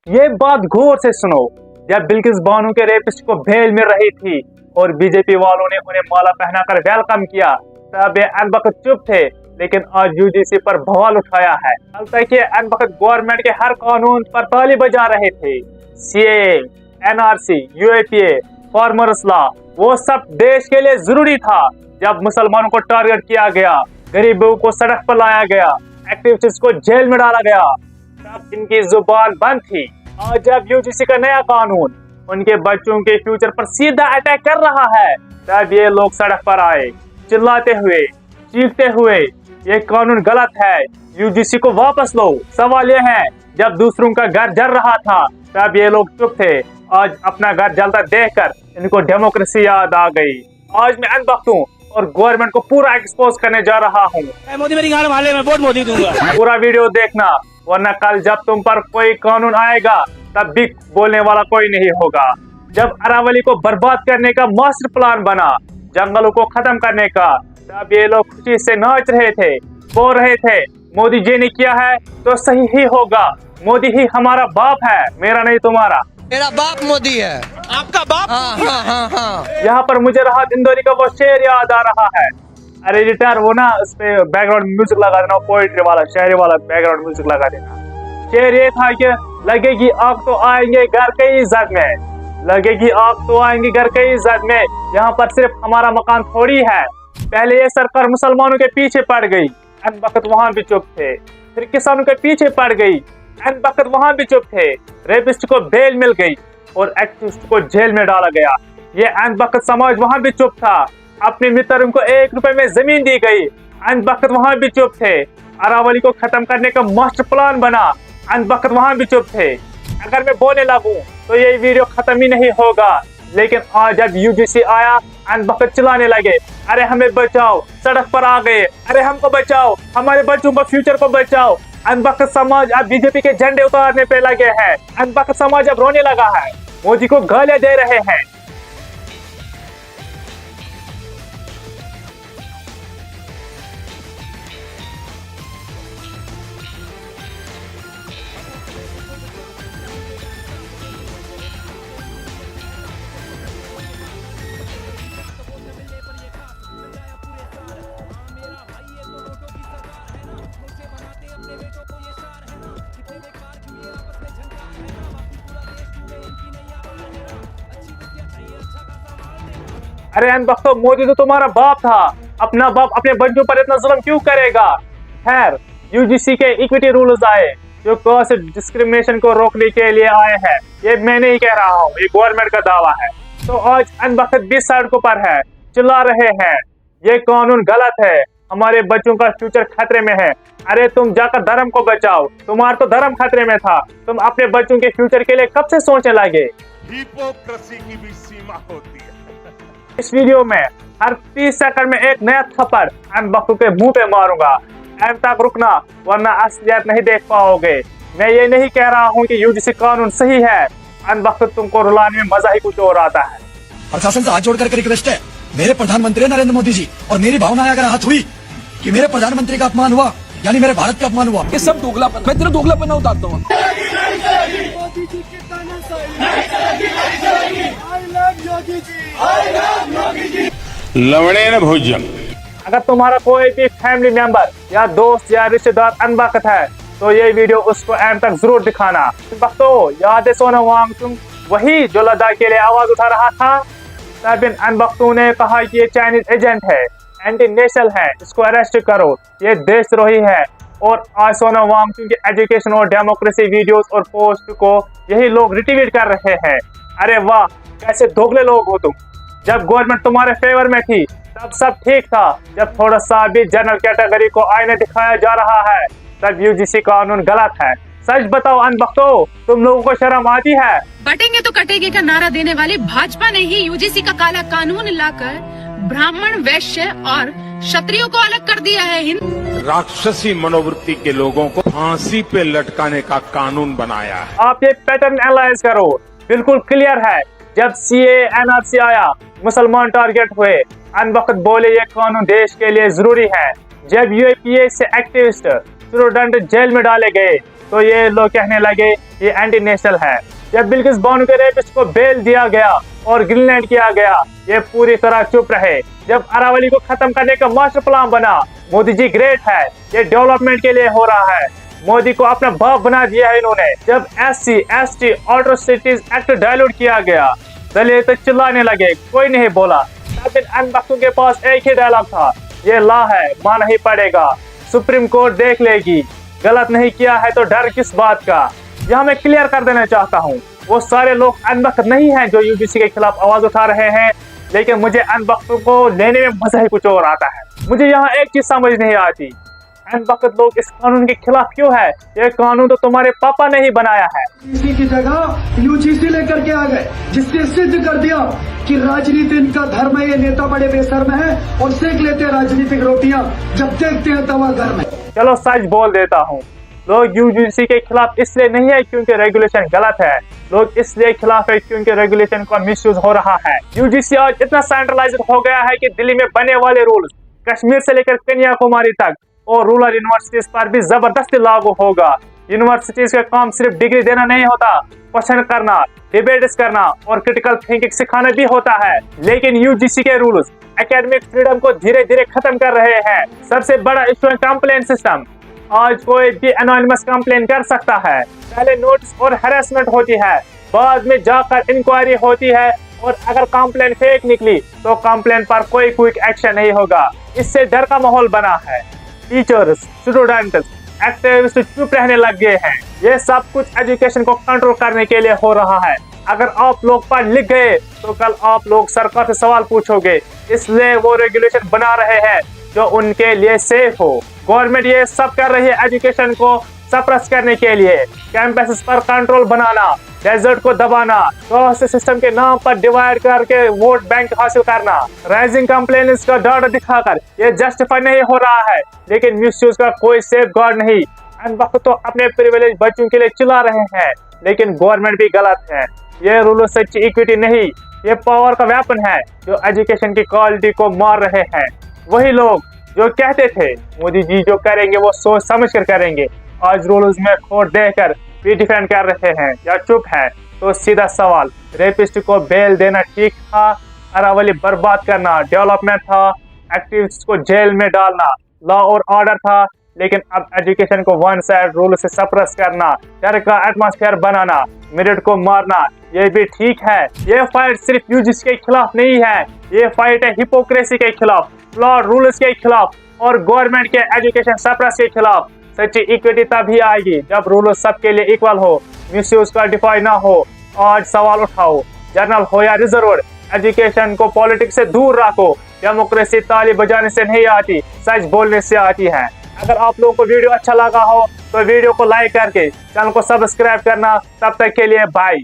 ये बात गौर से सुनो। जब बिल्किस बानो के रेपिस्ट को बेल मिल रही थी और बीजेपी वालों ने उन्हें माला पहनाकर वेलकम किया, तब ये अनबख्त चुप थे। लेकिन आज यूजीसी पर बवाल उठाया है। कल तक ये अनबख्त गवर्नमेंट के हर कानून पर ताली बजा रहे थे। CAA, NRC, UAPA, farmers law, वो सब देश के लिए जरूरी था। जब मुसलमानों को टारगेट किया गया, गरीबों को सड़क पर लाया गया, एक्टिविस्ट्स को जेल में डाला गया, तब इनकी जुबान बंद थी। आज जब यूजीसी का नया कानून उनके बच्चों के फ्यूचर पर सीधा अटैक कर रहा है, तब ये लोग सड़क पर आए, चिल्लाते हुए, चीखते हुए, ये कानून गलत है, यूजीसी को वापस लो। सवाल ये है, जब दूसरों का घर जल रहा था तब ये लोग चुप थे। आज अपना घर जलता देखकर इनको डेमोक्रेसी याद आ गई। आज मैं अनबख्त हूँ और गवर्नमेंट को पूरा एक्सपोज करने जा रहा हूँ। मोदी मेरी गाल मार ले, मैं वोट मोदी दूंगा। पूरा वीडियो देखना, वरना कल जब तुम पर कोई कानून आएगा तब भी बोलने वाला कोई नहीं होगा। जब अरावली को बर्बाद करने का मास्टर प्लान बना, जंगलों को खत्म करने का, तब ये लोग खुशी से नाच रहे थे, बोल रहे थे मोदी जी ने किया है तो सही ही होगा। मोदी ही हमारा बाप है, मेरा नहीं तुम्हारा। मेरा बाप मोदी है। आपका बाप? हाँ। यहाँ पर मुझे राहत इंदौरी का वो शेर याद आ रहा है। अरे एडिटर, वो ना उस पे बैकग्राउंड म्यूजिक लगा देना, पोएट्री वाला, शायरी वाला बैकग्राउंड म्यूजिक लगा देना। शेर ये था कि लगेगी आग तो आएंगे घर के इज्जत में, लगेगी आग तो आएंगे घर के इज्जत में। यहाँ पर सिर्फ हमारा मकान थोड़ी है। पहले ये सरकार मुसलमानों के पीछे पड़ गई, अनबख्त वहाँ भी चुप थे। फिर किसानों के पीछे पड़ गई, अनबख्त वहाँ भी चुप थे। रेपिस्ट को बेल मिल गई और एक्टिविस्ट को जेल में डाला गया। ये अनबख्त समाज वहाँ भी चुप था। अपने मित्रों को 1 रुपए में जमीन दी गई, अनबख्त वहाँ भी चुप थे। अरावली को खत्म करने का मास्टर प्लान बना, अनबख्त वहाँ भी चुप थे। अगर मैं बोलने लगूं तो ये वीडियो खत्म ही नहीं होगा। लेकिन आज जब यूजीसी आया, अनबख्त चिल्लाने लगे, अरे हमें बचाओ, सड़क पर आ गए, अरे हमको बचाओ, हमारे बच्चों को, फ्यूचर को बचाओ। अनबख्त समाज अब बीजेपी के झंडे उतारने पे लगे हैं। अनबख्त समाज अब रोने लगा है, मोदी को गालियां दे रहे हैं। अरे अनबख्तो, मोदी तो तुम्हारा बाप था, अपना बाप अपने बच्चों पर इतना जुल्म क्यों करेगा। खैर, यूजीसी के इक्विटी रूल्स आए जो कास्ट डिस्क्रिमिनेशन को रोकने के लिए आए हैं। ये मैं नहीं कह रहा हूँ, ये गवर्नमेंट का दावा है। तो आज अनबख्त भी सड़कों पर है, चिल्ला रहे हैं ये कानून गलत है, हमारे बच्चों का फ्यूचर खतरे में है। अरे तुम जाकर धर्म को बचाओ, तुम्हारा तो धर्म खतरे में था। तुम अपने बच्चों के फ्यूचर के लिए कब से सोचने लगे। हिपोक्रेसी की भी सीमा होती है। इस वीडियो में हर 30 सेकंड में एक नया थप्पड़ अनबख्तों के मुंह पे मारूंगा। एंड तक रुकना, वरना असलियत नहीं देख पाओगे। मैं ये नहीं कह रहा हूँ कि यूजीसी कानून सही है, अनबख्त तुमको रुलाने में मजा ही कुछ और आता है। प्रशासन से हाथ जोड़कर रिक्वेस्ट है, मेरे प्रधानमंत्री नरेंद्र मोदी जी, और मेरी भावना अगर हाथ हुई कि मेरे प्रधानमंत्री का अपमान हुआ, यानी मेरे भारत का अपमान हुआ, ये सब दोगलापन, मैं तेरा दोगलापन उतारता हूँ। लवणे न भोजन। अगर तुम्हारा कोई भी फैमिली मेंबर या दोस्त या रिश्तेदार अनबख्त है तो ये वीडियो उसको एंड तक जरूर दिखाना। अनबख्तों, याद है सोनम वांगचुक, वही जो लद्दाख के लिए आवाज उठा रहा था। तब इन अनबख्तों ने कहा कि ये चाइनीज एजेंट है, एंटी नेशनल है, इसको अरेस्ट करो, ये देशद्रोही है। और आज सोनम वांगचुक की एजुकेशन और डेमोक्रेसी वीडियोस और पोस्ट को यही लोग रिट्वीट कर रहे हैं। अरे वाह, कैसे दोगले लोग हो तुम। जब गवर्नमेंट तुम्हारे फेवर में थी तब सब ठीक था। जब थोड़ा सा भी जनरल कैटेगरी को आईने दिखाया जा रहा है तब यूजीसी कानून गलत है। सच बताओ अनबख्तों, तुम लोगों को शर्म आती है। बटेंगे तो कटेंगे का नारा देने वाली भाजपा ने ही यूजीसी का काला कानून लाकर ब्राह्मण, वैश्य और क्षत्रियों को अलग कर दिया है। राक्षसी मनोवृत्ति के लोगों को फांसी पे लटकाने का कानून बनाया है। आप ये पैटर्न एनालाइज करो, बिल्कुल क्लियर है। जब सीएए एनआरसी आया, मुसलमान टारगेट हुए, अनबख्त बोले ये कानून देश के लिए जरूरी है। जब यूएपीए से एक्टिविस्ट, स्टूडेंट जेल में डाले गए, तो ये लोग कहने लगे ये एंटी नेशनल है। जब बिल्किस बानो के रेपिस्ट को बेल दिया गया और ग्रीनलैंड किया गया, ये पूरी तरह चुप रहे। जब अरावली को खत्म करने का मास्टर प्लान बना, मोदी जी ग्रेट है, ये डेवलपमेंट के लिए हो रहा है, मोदी को अपना बाप बना दिया है इन्होंने। जब SC, ST atrocities act dilute किया गया, दलित चिल्लाने लगे, कोई नहीं बोला। तब इन अनबख्तों के पास एक ही डायलॉग था, ये लॉ है, मानना ही पड़ेगा, सुप्रीम कोर्ट देख लेगी, गलत नहीं किया है तो डर किस बात का। यहाँ मैं क्लियर कर देना चाहता हूँ, वो सारे लोग अनबख्त नहीं हैं जो UGC के खिलाफ आवाज उठा रहे हैं, लेकिन मुझे अनबख्तों को लेने में मजा ही कुछ और आता है। मुझे यहाँ एक चीज समझ नहीं आती, अनबख्त लोग इस कानून के खिलाफ क्यों है? ये कानून तो तुम्हारे पापा ने ही बनाया है। इसी की जगह UGC लेकर के आ गए, जिससे सिद्ध कर दिया कि राजनीति इनका धर्म है, ये नेता बड़े बेशर्म है और सेक लेते हैं राजनीतिक रोटियां जब देखते हैं तवा घर में। चलो सच बोल देता हूँ, लोग UGC के खिलाफ इसलिए नहीं है क्योंकि रेगुलेशन गलत है, लोग इसलिए खिलाफ है क्योंकि रेगुलेशन का मिसयूज हो रहा है। UGC आज इतना सेंट्रलाइज्ड हो गया है कि दिल्ली में बने वाले रूल्स कश्मीर से लेकर कन्याकुमारी तक और रूरल यूनिवर्सिटीज पर भी जबरदस्ती लागू होगा। यूनिवर्सिटीज का काम सिर्फ डिग्री देना नहीं होता, क्वेश्चन करना, डिबेट्स करना और क्रिटिकल थिंकिंग सिखाना भी होता है। लेकिन UGC के रूल्स एकेडमिक फ्रीडम को धीरे धीरे खत्म कर रहे हैं। सबसे बड़ा इशू है कंप्लेंट सिस्टम। आज कोई भी एनोनिमस कंप्लेन कर सकता है, पहले नोटिस और हैरेसमेंट होती है, बाद में जाकर इंक्वायरी होती है और अगर कंप्लेन फेक निकली तो कंप्लेन पर कोई क्विक एक्शन नहीं होगा। इससे डर का माहौल बना है। टीचर्स, स्टूडेंट्स, एक्टिविस्ट चुप रहने लग गए हैं। ये सब कुछ एजुकेशन को कंट्रोल करने के लिए हो रहा है। अगर आप लोग पढ़ लिख गए तो कल आप लोग सरकार से सवाल पूछोगे, इसलिए वो रेगुलेशन बना रहे हैं जो उनके लिए सेफ हो। गवर्नमेंट ये सब कर रही है एजुकेशन को सप्रेस करने के लिए, कैंपसेस पर कंट्रोल बनाना, डेजर्ट को दबाना, कास्ट सिस्टम के नाम पर डिवाइड करके वोट बैंक हासिल करना, राइजिंग कंप्लेंट्स का डाटा दिखाकर ये जस्टिफाई नहीं हो रहा है। लेकिन मिसयूज का कोई सेफ गार्ड नहीं। अनबख्त तो अपने प्रिविलेज बच्चों के लिए चिल्ला रहे हैं, लेकिन गवर्नमेंट भी गलत है। ये रूल सच्ची इक्विटी नहीं, ये पावर का वेपन है जो एजुकेशन की क्वालिटी को मार रहे हैं। वही लोग जो कहते थे मोदी जी जो करेंगे वो सोच समझ कर करेंगे, आज रूल्स में खोट देकर भी डिफेंड कर रहे हैं या चुप है। तो सीधा सवाल, रेपिस्ट को बेल देना ठीक था, अरावली बर्बाद करना डेवलपमेंट था, एक्टिविस्ट को जेल में डालना लॉ और ऑर्डर था, लेकिन अब एजुकेशन को वन साइड रूल से सप्रेस करना, डर का एटमॉस्फेयर बनाना, मेरिट को मारना, ये भी ठीक है। ये फाइट सिर्फ UGC के खिलाफ नहीं है, ये फाइट है हिपोक्रेसी के खिलाफ, फ्लॉड रूल्स के खिलाफ और गवर्नमेंट के एजुकेशन सप्रेस के खिलाफ। सच्ची इक्विटी तभी आएगी जब रूल सबके लिए इक्वल हो, मिसयूज का डिफाइन ना हो। आज सवाल उठाओ, जनरल हो या रिजर्व, एजुकेशन को पॉलिटिक्स से दूर रखो। डेमोक्रेसी ताली बजाने से नहीं आती, सच बोलने से आती है। अगर आप लोगों को वीडियो अच्छा लगा हो तो वीडियो को लाइक करके चैनल को सब्सक्राइब करना। तब तक के लिए बाय।